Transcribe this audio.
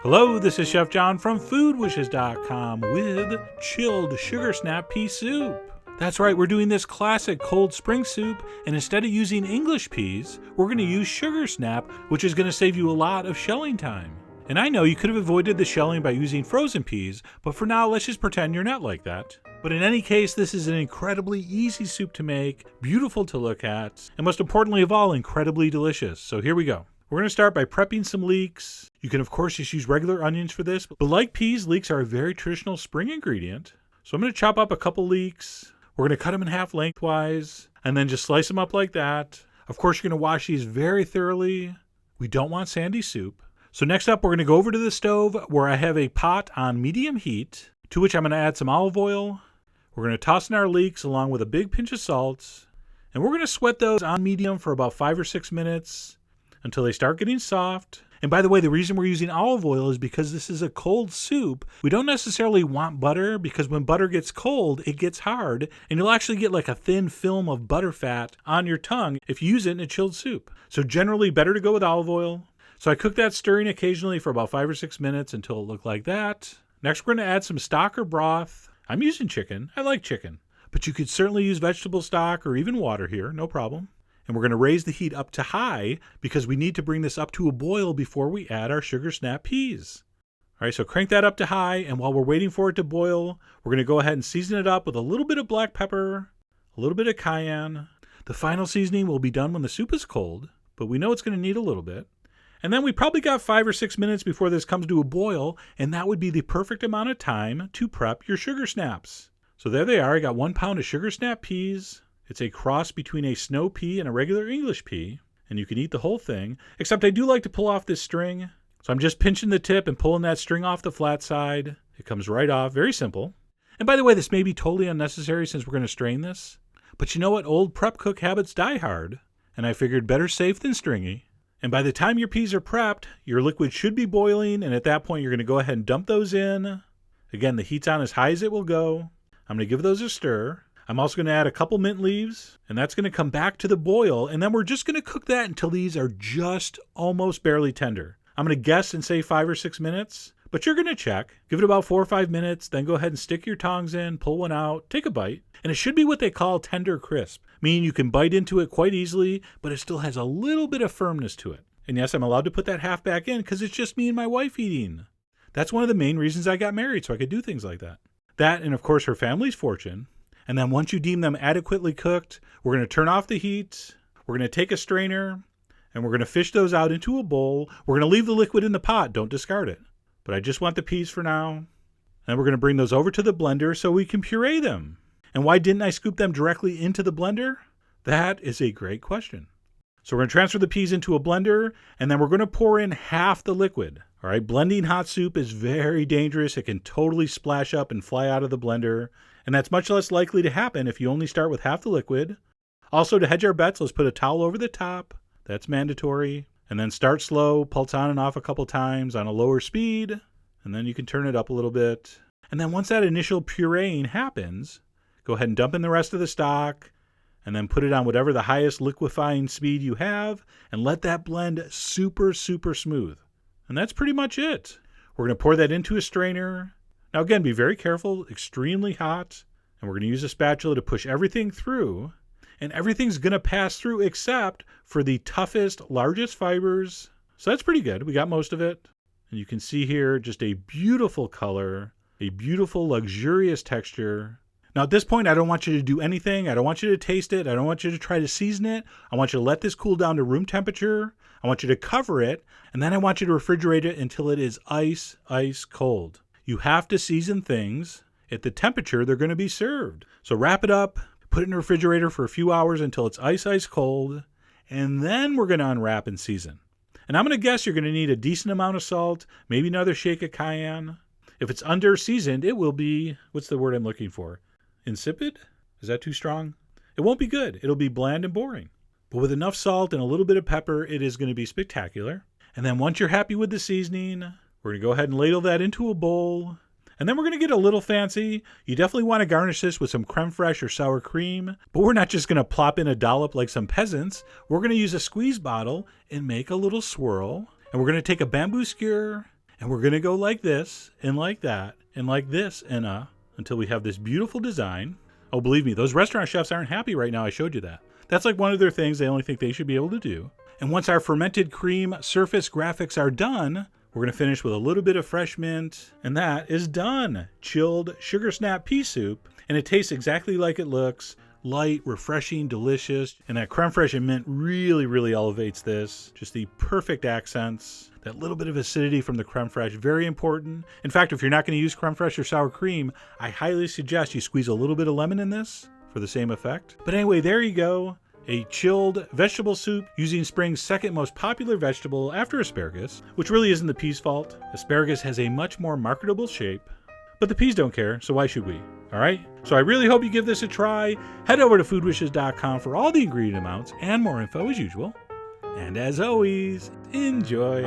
Hello, this is Chef John from foodwishes.com with chilled sugar snap pea soup. That's right, we're doing this classic cold spring soup, and instead of using English peas, we're going to use sugar snap, which is going to save you a lot of shelling time. And I know you could have avoided the shelling by using frozen peas, but for now, let's just pretend you're not like that. But in any case, this is an incredibly easy soup to make, beautiful to look at, and most importantly of all, incredibly delicious. So here we go. We're going to start by prepping some leeks. You can of course just use regular onions for this, but like peas, leeks are a very traditional spring ingredient. So I'm going to chop up a couple leeks. We're going to cut them in half lengthwise, and then just slice them up like that. Of course, you're going to wash these very thoroughly. We don't want sandy soup. So next up, we're going to go over to the stove where I have a pot on medium heat, to which I'm going to add some olive oil. We're going to toss in our leeks along with a big pinch of salt, and we're going to sweat those on medium for about 5 or 6 minutes until they start getting soft. And by the way, the reason we're using olive oil is because this is a cold soup. We don't necessarily want butter because when butter gets cold, it gets hard, and you'll actually get like a thin film of butter fat on your tongue if you use it in a chilled soup. So generally better to go with olive oil. So I cook that stirring occasionally for about 5 or 6 minutes until it looked like that. Next, we're going to add some stock or broth. I'm using chicken. I like chicken. But you could certainly use vegetable stock or even water here, no problem. And we're going to raise the heat up to high because we need to bring this up to a boil before we add our sugar snap peas. All right, so crank that up to high, and while we're waiting for it to boil, we're going to go ahead and season it up with a little bit of black pepper, a little bit of cayenne. The final seasoning will be done when the soup is cold, but we know it's going to need a little bit. And then we probably got 5 or 6 minutes before this comes to a boil, and that would be the perfect amount of time to prep your sugar snaps. So there they are. I got 1 pound of sugar snap peas. It's a cross between a snow pea and a regular English pea, and you can eat the whole thing, except I do like to pull off this string. So I'm just pinching the tip and pulling that string off the flat side. It comes right off. Very simple. And by the way, this may be totally unnecessary since we're going to strain this, but you know what? Old prep cook habits die hard, and I figured better safe than stringy. And by the time your peas are prepped, your liquid should be boiling, and at that point, you're going to go ahead and dump those in. Again, the heat's on as high as it will go. I'm going to give those a stir. I'm also going to add a couple mint leaves, and that's going to come back to the boil, and then we're just going to cook that until these are just almost barely tender. I'm going to guess and say 5 or 6 minutes, but you're going to check. Give it about 4 or 5 minutes, then go ahead and stick your tongs in, pull one out, take a bite, and it should be what they call tender crisp, meaning you can bite into it quite easily, but it still has a little bit of firmness to it. And yes, I'm allowed to put that half back in because it's just me and my wife eating. That's one of the main reasons I got married, so I could do things like that. That, and of course, her family's fortune. And then once you deem them adequately cooked, we're going to turn off the heat, we're going to take a strainer, and we're going to fish those out into a bowl. We're going to leave the liquid in the pot, don't discard it. But I just want the peas for now. And we're going to bring those over to the blender so we can puree them. And why didn't I scoop them directly into the blender? That is a great question. So we're going to transfer the peas into a blender, and then we're going to pour in half the liquid. All right, blending hot soup is very dangerous. It can totally splash up and fly out of the blender. And that's much less likely to happen if you only start with half the liquid. Also, to hedge our bets, let's put a towel over the top. That's mandatory. And then start slow, pulse on and off a couple times on a lower speed. And then you can turn it up a little bit. And then once that initial pureeing happens, go ahead and dump in the rest of the stock. And then put it on whatever the highest liquefying speed you have. And let that blend super, super smooth. And that's pretty much it. We're going to pour that into a strainer. Now again, be very careful, extremely hot, and we're going to use a spatula to push everything through, and everything's going to pass through except for the toughest, largest fibers. So that's pretty good. We got most of it. And you can see here just a beautiful color, a beautiful, luxurious texture. Now at this point, I don't want you to do anything. I don't want you to taste it. I don't want you to try to season it. I want you to let this cool down to room temperature. I want you to cover it, and then I want you to refrigerate it until it is ice cold. You have to season things at the temperature they're going to be served. So wrap it up, put it in the refrigerator for a few hours until it's ice cold, and then we're going to unwrap and season. And I'm going to guess you're going to need a decent amount of salt, maybe another shake of cayenne. If it's under seasoned, it will be, what's the word I'm looking for? Insipid? Is that too strong? It won't be good. It'll be bland and boring. But with enough salt and a little bit of pepper, it is going to be spectacular. And then once you're happy with the seasoning, we're going to go ahead and ladle that into a bowl. And then we're going to get a little fancy. You definitely want to garnish this with some creme fraiche or sour cream. But we're not just going to plop in a dollop like some peasants. We're going to use a squeeze bottle and make a little swirl. And we're going to take a bamboo skewer And we're going to go like this, and like that, and like this, and until we have this beautiful design. Oh, believe me, those restaurant chefs aren't happy right now. I showed you that. That's like one of their things they only think they should be able to do. And once our fermented cream surface graphics are done, we're going to finish with a little bit of fresh mint, and that is done. Chilled sugar snap pea soup, and it tastes exactly like it looks. Light, refreshing, delicious, and that creme fraiche and mint really, really elevates this. Just the perfect accents. That little bit of acidity from the creme fraiche, very important. In fact, if you're not going to use creme fraiche or sour cream, I highly suggest you squeeze a little bit of lemon in this for the same effect. But anyway, there you go. A chilled vegetable soup using spring's second most popular vegetable after asparagus, which really isn't the peas' fault. Asparagus has a much more marketable shape, but the peas don't care, so why should we? All right? So I really hope you give this a try. Head over to foodwishes.com for all the ingredient amounts and more info as usual. And as always, enjoy.